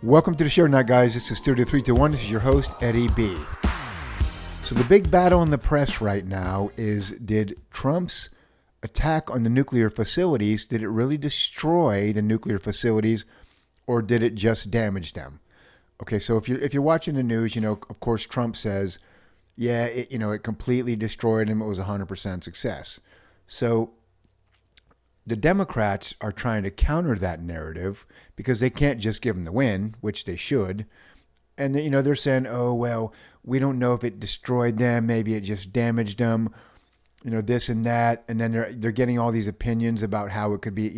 Welcome to the show tonight, guys. This is Studio 321. This is your host, Eddie B. So the big battle in the press right now is, did Trump's attack on the nuclear facilities, did it really destroy the nuclear facilities, or did it just damage them? Okay, so if you're watching the news, of course, Trump says, yeah, it completely destroyed them. It was 100% success. So the Democrats are trying to counter that narrative because they can't just give them the win, which they should. And they're saying, oh, well, we don't know if it destroyed them. Maybe it just damaged them, this and that. And then they're getting all these opinions about how it could be,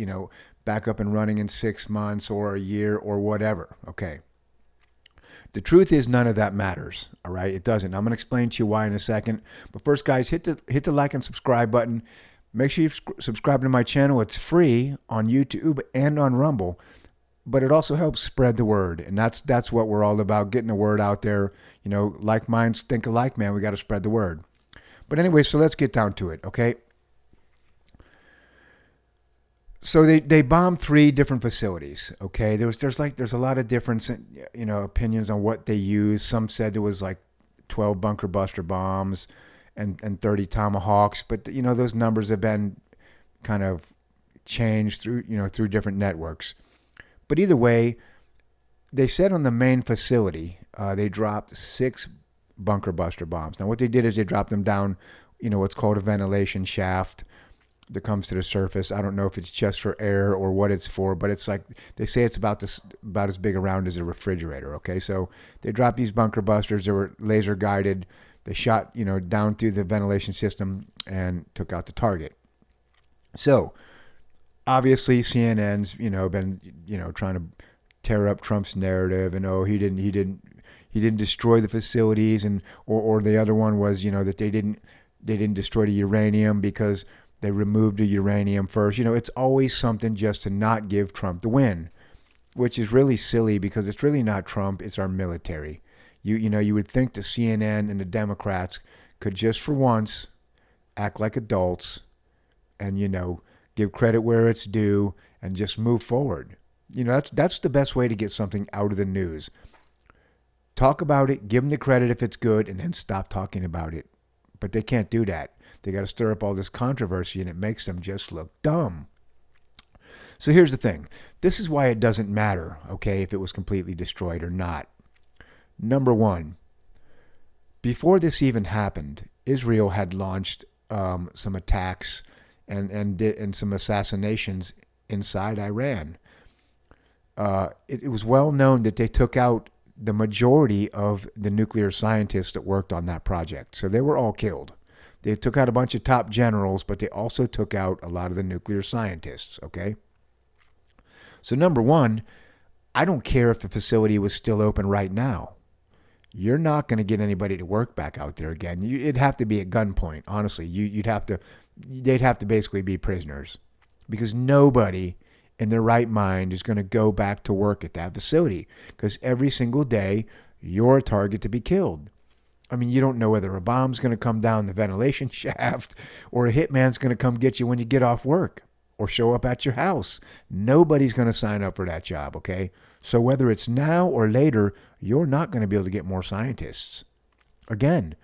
back up and running in 6 months or a year or whatever. Okay. The truth is none of that matters. All right. It doesn't. I'm going to explain to you why in a second. But first, guys, hit the like and subscribe button. Make sure you subscribe to my channel. It's free on YouTube and on Rumble, but it also helps spread the word. And that's what we're all about, getting the word out there. Like minds think alike, man. We got to spread the word. But anyway, so let's get down to it, okay? So they bombed 3 different facilities, okay? There's a lot of different, opinions on what they used. Some said there was like 12 bunker buster bombs and 30 Tomahawks, but those numbers have been kind of changed through different networks. But either way, they said on the main facility, they dropped 6 bunker buster bombs. Now what they did is they dropped them down, what's called a ventilation shaft that comes to the surface. I don't know if it's just for air or what it's for, but it's like, they say it's about as big around as a refrigerator. Okay. So they dropped these bunker busters. They were laser guided. They shot, down through the ventilation system and took out the target. So obviously CNN's, been, trying to tear up Trump's narrative and, he didn't destroy the facilities, and, or the other one was, that they didn't destroy the uranium because they removed the uranium first. It's always something just to not give Trump the win, which is really silly because it's really not Trump. It's our military. You would think the CNN and the Democrats could just for once act like adults and, give credit where it's due and just move forward. That's the best way to get something out of the news. Talk about it, give them the credit if it's good, and then stop talking about it. But they can't do that. They got to stir up all this controversy, and it makes them just look dumb. So here's the thing. This is why it doesn't matter, okay, if it was completely destroyed or not. Number one, before this even happened, Israel had launched some attacks and some assassinations inside Iran. It was well known that they took out the majority of the nuclear scientists that worked on that project. So they were all killed. They took out a bunch of top generals, but they also took out a lot of the nuclear scientists, okay? So number one, I don't care if the facility was still open right now. You're not going to get anybody to work back out there again. It'd have to be at gunpoint, honestly. They'd have to basically be prisoners because nobody in their right mind is going to go back to work at that facility because every single day you're a target to be killed. I mean, you don't know whether a bomb's going to come down the ventilation shaft or a hitman's going to come get you when you get off work or show up at your house. Nobody's going to sign up for that job, okay? So whether it's now or later, you're not going to be able to get more scientists. Again,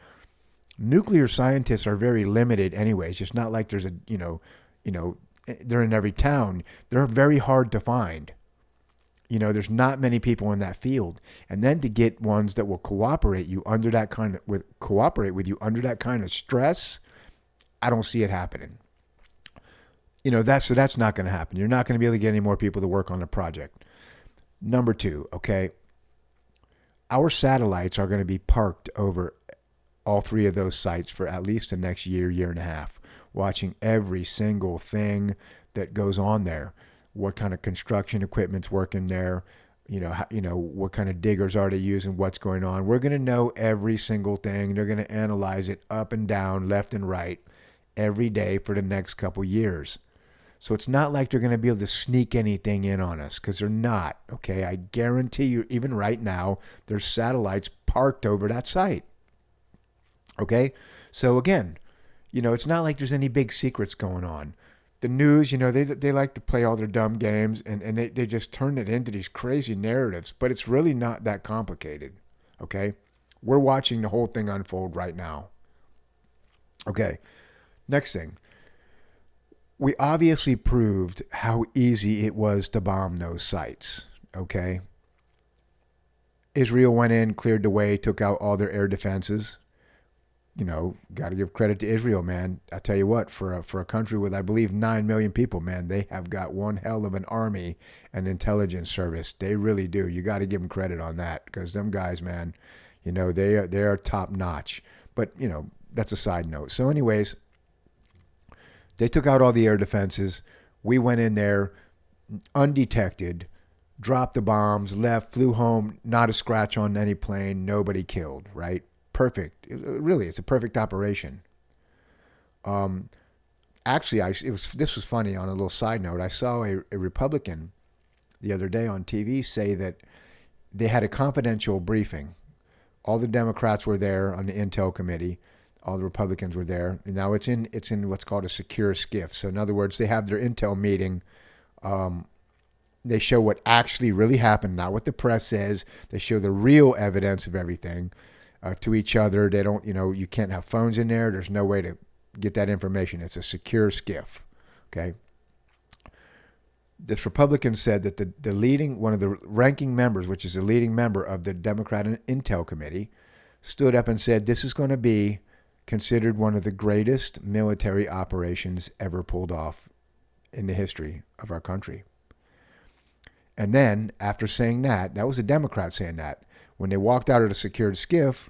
nuclear scientists are very limited anyway. It's just not like there's they're in every town. They're very hard to find. There's not many people in that field. And then to get ones that will cooperate with you under that kind of stress, I don't see it happening. That's not going to happen. You're not going to be able to get any more people to work on the project. Number 2, okay, our satellites are going to be parked over all 3 of those sites for at least the next year and a half, watching every single thing that goes on there. What kind of construction equipment's working there? What kind of diggers are they using? What's going on? We're going to know every single thing. They're going to analyze it up and down, left and right, every day for the next couple years. So it's not like they're going to be able to sneak anything in on us because they're not, okay? I guarantee you, even right now, there's satellites parked over that site, okay? So again, it's not like there's any big secrets going on. the news, they like to play all their dumb games, and they just turn it into these crazy narratives, but it's really not that complicated, okay? We're watching the whole thing unfold right now. Okay, next thing. We obviously proved how easy it was to bomb those sites, okay? Israel went in, cleared the way, took out all their air defenses. Got to give credit to Israel, man. I tell you what, for a country with, I believe, 9 million people, man, they have got one hell of an army and intelligence service. They really do. You got to give them credit on that, because them guys, man, they are top notch. But that's a side note. So, anyways, they took out all the air defenses. We went in there undetected, dropped the bombs, left, flew home, not a scratch on any plane, nobody killed, right? Perfect. Really, it's a perfect operation. Actually, this was funny. On a little side note, I saw a Republican the other day on TV say that they had a confidential briefing. All the Democrats were there on the Intel committee. All the Republicans were there. And now it's in what's called a secure SCIF. So in other words, they have their Intel meeting. They show what actually really happened, not what the press says. They show the real evidence of everything to each other. They don't, you can't have phones in there. There's no way to get that information. It's a secure SCIF. Okay. This Republican said that one of the ranking members, which is a leading member of the Democrat Intel Committee, stood up and said this is going to be considered one of the greatest military operations ever pulled off in the history of our country. And then, after saying that was a Democrat saying that. When they walked out of the secured SCIF,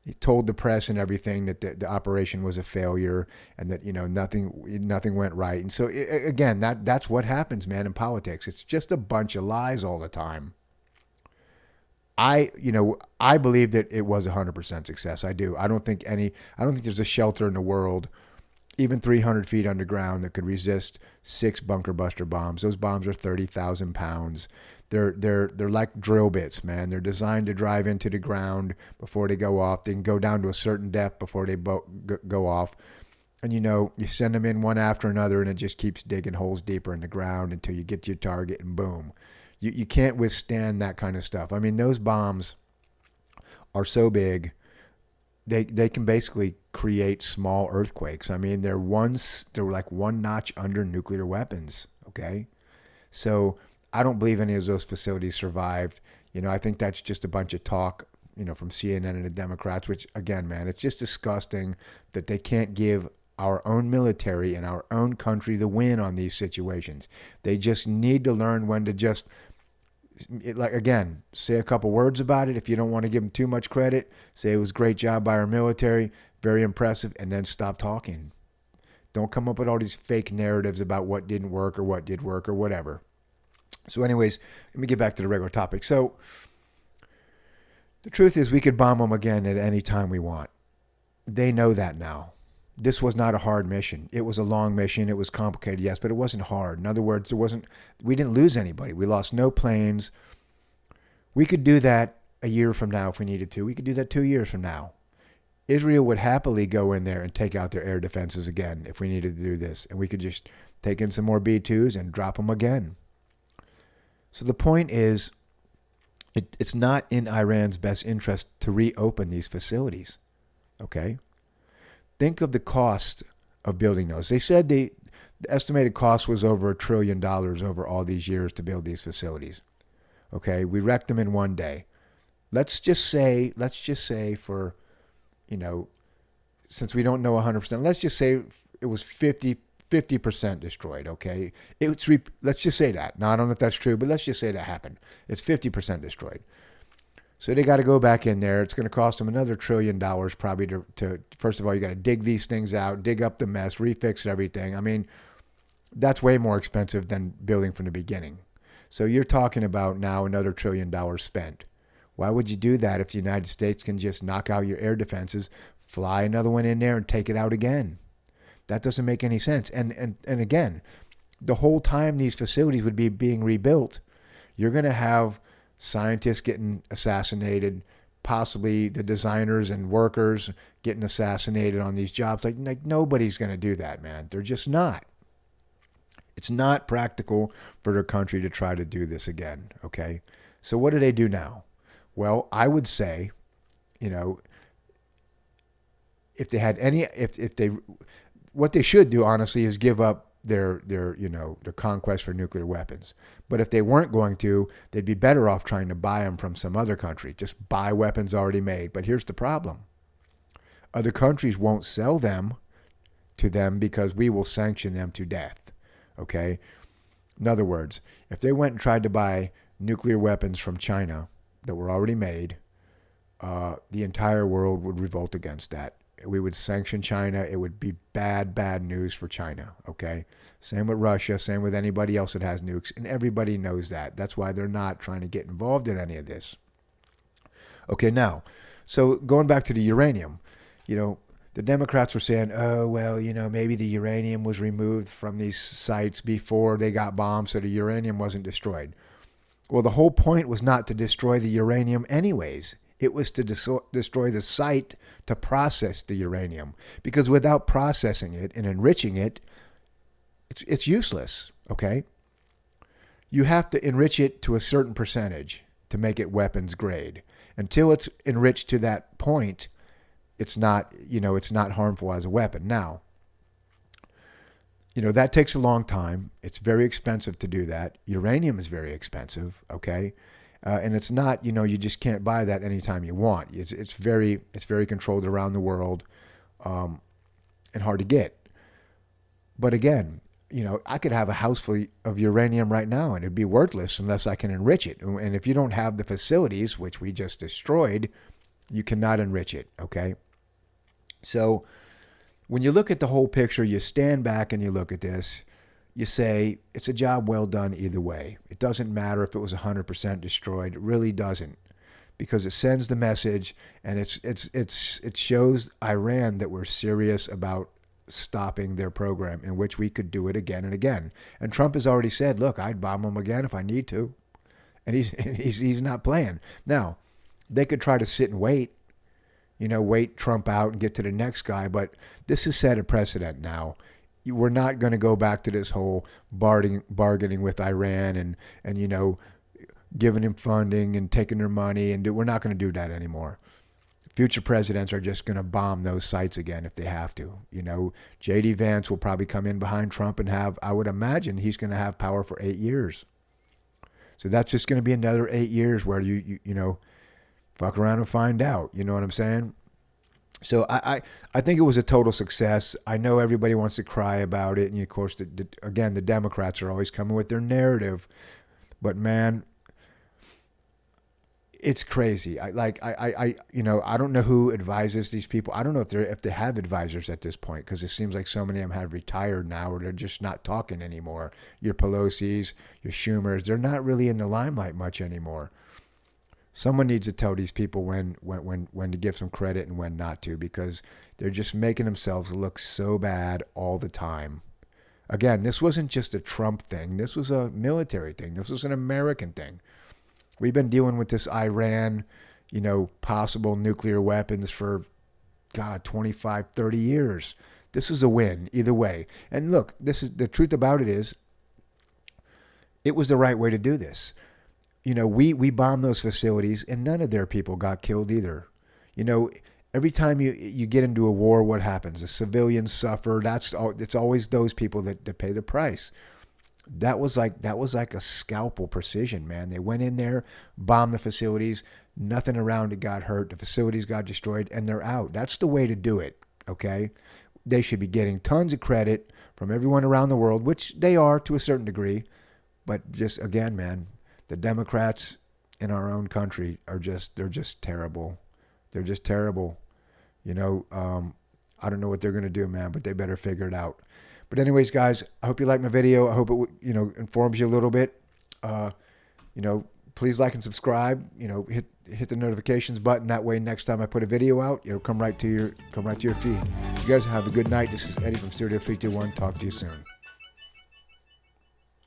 he told the press and everything that the operation was a failure and that nothing went right. And so again, that's what happens, man, in politics. It's just a bunch of lies all the time. I believe that it was 100% success. I do. I don't think there's a shelter in the world, even 300 feet underground, that could resist 6 bunker buster bombs. Those bombs are 30,000 pounds. They're like drill bits, man. They're designed to drive into the ground before they go off. They can go down to a certain depth before they go off. And you send them in one after another, and it just keeps digging holes deeper in the ground until you get to your target, and boom. You can't withstand that kind of stuff. I mean, those bombs are so big, they can basically create small earthquakes. I mean, they're like one notch under nuclear weapons, okay? So I don't believe any of those facilities survived. I think that's just a bunch of talk, from CNN and the Democrats, which, again, man, it's just disgusting that they can't give our own military and our own country the win on these situations. They just need to learn when to just, say a couple words about it. If you don't want to give them too much credit, say it was a great job by our military, very impressive, and then stop talking. Don't come up with all these fake narratives about what didn't work or what did work or whatever. So anyways, let me get back to the regular topic. So the truth is we could bomb them again at any time we want. They know that now. This was not a hard mission. It was a long mission. It was complicated, yes, but it wasn't hard. In other words, we didn't lose anybody. We lost no planes. We could do that a year from now if we needed to. We could do that 2 years from now. Israel would happily go in there and take out their air defenses again if we needed to do this. And we could just take in some more B-2s and drop them again. So the point is, it's not in Iran's best interest to reopen these facilities. Okay? Think of the cost of building those. They said the estimated cost was over $1 trillion over all these years to build these facilities. Okay, we wrecked them in one day. Let's just say for, since we don't know 100%, let's just say it was 50% destroyed, okay? Let's just say that. Now, I don't know if that's true, but let's just say that happened. It's 50% destroyed. So they got to go back in there. It's going to cost them another $1 trillion probably to first of all, you got to dig these things out, dig up the mess, refix everything. I mean, that's way more expensive than building from the beginning. So you're talking about now another $1 trillion spent. Why would you do that if the United States can just knock out your air defenses, fly another one in there and take it out again? That doesn't make any sense. And again, the whole time these facilities would be being rebuilt, you're going to have scientists getting assassinated, possibly the designers and workers getting assassinated on these jobs. Like nobody's going to do that, man. They're just not. It's not practical for their country to try to do this again, okay? So what do they do now? Well, I would say, you know, if they had any, if they, what they should do, honestly, is give up their conquest for nuclear weapons. But if they weren't going to, they'd be better off trying to buy them from some other country. Just buy weapons already made. But here's the problem. Other countries won't sell them to them because we will sanction them to death. Okay? In other words, if they went and tried to buy nuclear weapons from China that were already made, the entire world would revolt against that. We would sanction China. It would be bad, bad news for China, okay? Same with Russia, same with anybody else that has nukes, and everybody knows that. That's why they're not trying to get involved in any of this. Okay, now, so going back to the uranium, the Democrats were saying, oh, well, maybe the uranium was removed from these sites before they got bombed, so the uranium wasn't destroyed. Well, the whole point was not to destroy the uranium anyways. It was to destroy the site to process the uranium. Because without processing it and enriching it, it's useless, okay? You have to enrich it to a certain percentage to make it weapons grade. Until it's enriched to that point, it's not harmful as a weapon. Now, that takes a long time. It's very expensive to do that. Uranium is very expensive, okay? And it's not, you just can't buy that anytime you want. It's very controlled around the world, and hard to get. But again, I could have a house full of uranium right now and it'd be worthless unless I can enrich it. And if you don't have the facilities, which we just destroyed, you cannot enrich it, okay? So when you look at the whole picture, you stand back and you look at this, you say, it's a job well done either way. It doesn't matter if it was 100% destroyed. It really doesn't, because it sends the message, and it shows Iran that we're serious about stopping their program, in which we could do it again and again. And Trump has already said, look, I'd bomb them again if I need to. And he's not playing. Now, they could try to sit and wait, wait Trump out and get to the next guy, but this has set a precedent now. We're not going to go back to this whole bargaining with Iran and giving him funding and taking their money, and we're not going to do that anymore. Future presidents are just going to bomb those sites again if they have to. J.D. Vance will probably come in behind Trump and I would imagine he's going to have power for 8 years. So that's just going to be another 8 years where you fuck around and find out. You know what I'm saying? So I think it was a total success. I know everybody wants to cry about it. And of course, again, the Democrats are always coming with their narrative. But man, it's crazy. I don't know who advises these people. I don't know if they have advisors at this point, because it seems like so many of them have retired now, or they're just not talking anymore. Your Pelosi's, your Schumers, they're not really in the limelight much anymore. Someone needs to tell these people when to give some credit and when not to, because they're just making themselves look so bad all the time. Again, this wasn't just a Trump thing. This was a military thing. This was an American thing. We've been dealing with this Iran, possible nuclear weapons for, 25, 30 years. This was a win either way. And look, this is the truth about it is, it was the right way to do this. We bombed those facilities and none of their people got killed either. Every time you get into a war, what happens? The civilians suffer. It's always those people that pay the price. That was like a scalpel precision, man. They went in there, bombed the facilities, nothing around it got hurt, the facilities got destroyed, and they're out. That's the way to do it, okay? They should be getting tons of credit from everyone around the world, which they are to a certain degree. But just, again, man, the Democrats in our own country they're just terrible. They're just terrible. I don't know what they're going to do, man, but they better figure it out. But anyways, guys, I hope you like my video. I hope it, informs you a little bit. Please like and subscribe. Hit the notifications button. That way, next time I put a video out, it'll come right to your feed. You guys have a good night. This is Eddie from Studio 321. Talk to you soon.